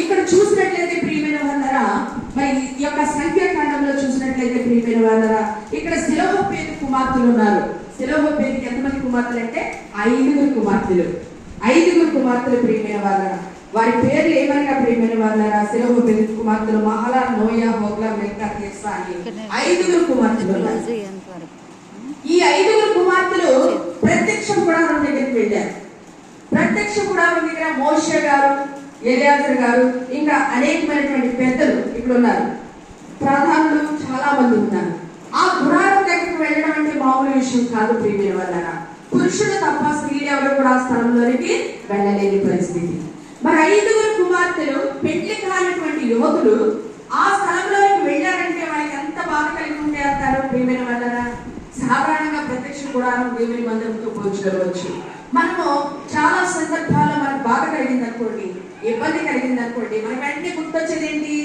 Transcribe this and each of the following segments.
ఇక్కడ చూసినట్లయితే ప్రియమైన వాళ్ళరా, మరి ఈ యొక్క సంఖ్యాకాండంలో చూసినట్లయితే ప్రియమైన వాళ్ళరా, ఇక్కడ సెలోహోపేతు కుమార్తెలు ఉన్నారు. సెలోహోపేతుకి ఎంతమంది కుమార్తెలు అంటే 5 కుమార్తెలు. 5 కుమార్తెలు ప్రియమైన వాళ్ళరా. వారి పేర్లు ఏమనగా ప్రియమైన వాళ్ళరా, సెలోహోపేతు కుమార్తెలు Mahlah, Noah, Hoglah, Milcah, Tirzah అని 5 కుమార్తెలు ఉన్నారు. ఈ 5 కుమార్తెలు ప్రత్యక్ష గుడారం దగ్గరికి వెళ్ళారు. ప్రత్యక్ష గుడారం దగ్గర మోషే గారు, ఎలియాజరు గారు, ఇంకా అనేకమైనటువంటి పెద్దలు ఇక్కడ ఉన్నారు. ప్రధానులు చాలా మంది ఉన్నారు. ఆ గుడారం దగ్గరికి వెళ్ళడం అంటే మామూలు విషయం కాదు ప్రియమైన వాళ్ళరా. పురుషులు తప్ప స్త్రీలు ఎవరు కూడా ఆ స్థలంలోనికి వెళ్ళలేని పరిస్థితి. మరి 5 కుమార్తెలు పెళ్లి కానటువంటి యువకులు ఆ స్థలంలోకి వెళ్ళారంటే వాళ్ళకి ఎంత బాధ కలిగి ఉంటే అంటారు ప్రియమైన వాళ్ళరా. సాధారణంగా ప్రత్యక్ష గుడారం దేవుని మందిరంతో పోల్చుకోవచ్చు. మనము చాలా సందర్భాల్లో మనకు బాధ కలిగింది అనుకోండి, ఇబ్బంది కలిగింది అనుకోండి, మన వెంటనే గుర్తొచ్చేది ఏంటి?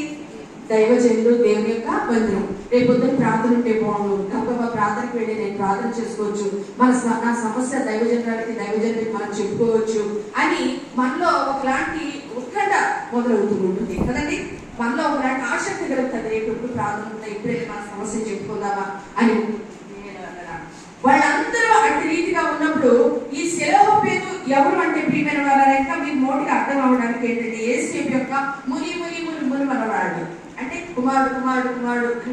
దైవజనులు, దేవుని యొక్క మందిరం. రేపు పొద్దున ప్రార్థన ఉంటే బాగుండు, గబగబా ప్రార్థనకు వెళ్ళి నేను ప్రార్థన చేసుకోవచ్చు, నా సమస్య దైవజనులకి మనం చెప్పుకోవచ్చు అని మనలో ఒకలాంటి ఉత్కంఠ మొదలవుతూ ఉంటుంది కదండి. మనలో ఒకలాంటి ఆసక్తి కలుగుతుంది. రేపు ఎప్పుడు ప్రార్థన ఉందా, ఇప్పుడే మన సమస్య చెప్పుకుందామా అని. వాళ్ళందరూ అటు రీతిగా ఉన్నప్పుడు ఈ సెలోహోపేతు ఎవరు అంటే ప్రియమైన వాళ్ళ ఇంకా మీకు మోటిగా అర్థం అవడానికి ఏంటంటే, యేసేపు యొక్క ముని మనవరాడు, అంటే కుమారుడు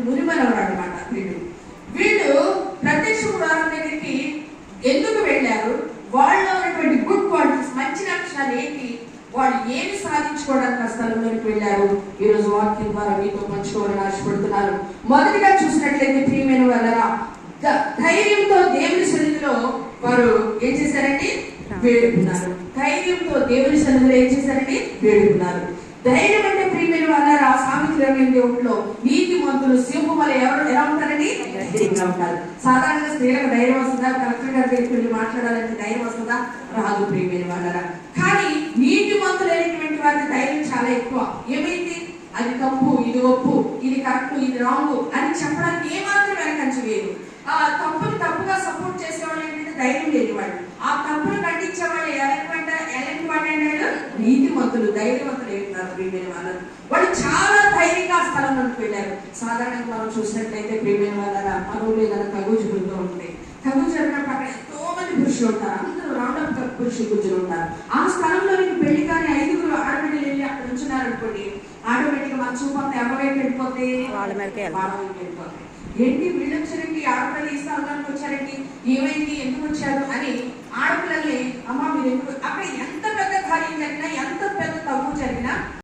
ముని మనవరాడు అన్నమాట. వీళ్ళు ప్రత్యక్ష గుడారం దగ్గరికి ఎందుకు వెళ్ళారు? వాళ్ళలో ఉన్నటువంటి గుడ్ క్వాలిటీస్, మంచి లక్షణాలు ఏంటి, వాళ్ళు ఏమి సాధించుకోవడానికి ఆ స్థలంలోకి వెళ్ళారు, ఈ రోజు వాక్యం ద్వారా మీతో పంచుకోవాలని ఆశపడుతున్నారు. మొదటిగా చూసినట్లయితే ప్రియమైన వాళ్ళరా, ధైర్యంతో దేవుని సన్నిధిలో వారు ఏం చేశారండి? వేడుకున్నారు. ధైర్యంతో దేవుని సన్నిధిలో ఏం చేశారండి? వేడుకున్నారు. ధైర్యం అంటే ప్రియమైన వాళ్ళ సామెతలు 28లో నీతిమంతులు సింహం వల్ల ఎవరు ఎలా ఉంటారండి? ధైర్యంగా ఉంటారు. సాధారణంగా స్త్రీలకు ధైర్యం వస్తుందా? కలెక్టర్ గారి దగ్గరికి వెళ్ళి మాట్లాడాలంటే ధైర్యం వస్తుందా? రాదు ప్రియమైన వాళ్ళ. కానీ నీతిమంతులైనటువంటి వారి ధైర్యం చాలా ఎక్కువ. ఏమైంది? అది తప్పు, ఇది ఒప్పు, ఇది కరెక్ట్, ఇది రాంగ్ అని చెప్పడానికి ఏమాత్రం వెనకంచి వేరు. ఆ తప్పుని తప్పుగా సపోర్ట్ చేసేవాళ్ళు ఏంటంటే ధైర్యం లేని వాళ్ళు. ఆ తప్పును ఖండించే వాళ్ళు ఎలాంటి వాడు అంటే నీతిమంతులు, ధైర్యవంతులు ఏంటున్నారు ప్రియమైన వాళ్ళు. వాళ్ళు చాలా ధైర్యంగా ఆ స్థలంలోకి వెళ్ళారు. సాధారణంగా మనం చూసినట్లయితే ప్రియమైన వాళ్ళ మనవులు ఏదైనా తగు జరుగుతూ ఉంటాయి. తగు జరిగినప్పుడు అక్కడ ఎంతో మంది పురుషులు ఉంటారు. అందరూ రౌండప్ పురుషులు కూర్చొని ఉంటారు. ఆ స్థలంలోనికి పెళ్లి కానీ 5 ఆడబిడ్డలు వెళ్ళి అక్కడ ఉంచున్నారు అనుకోండి, ఆటోమేటిక్ గా మన చూపు అంతా ఎవరి వైపు వెళ్ళిపోతే వాళ్ళ వైపు వెళ్ళిపోతాయి. ఏంటి వీళ్ళు వచ్చారండి, ఆడపిల్లలు ఈ స్థలంలోకి వచ్చారండి, ఏమైంది, ఎందుకు వచ్చారు అని ఆడపిల్లల్ని అమ్మ మీరు ఎందుకు, అక్కడ ఎంత పెద్ద కార్యం జరిగినా, ఎంత పెద్ద తప్పు జరిగినా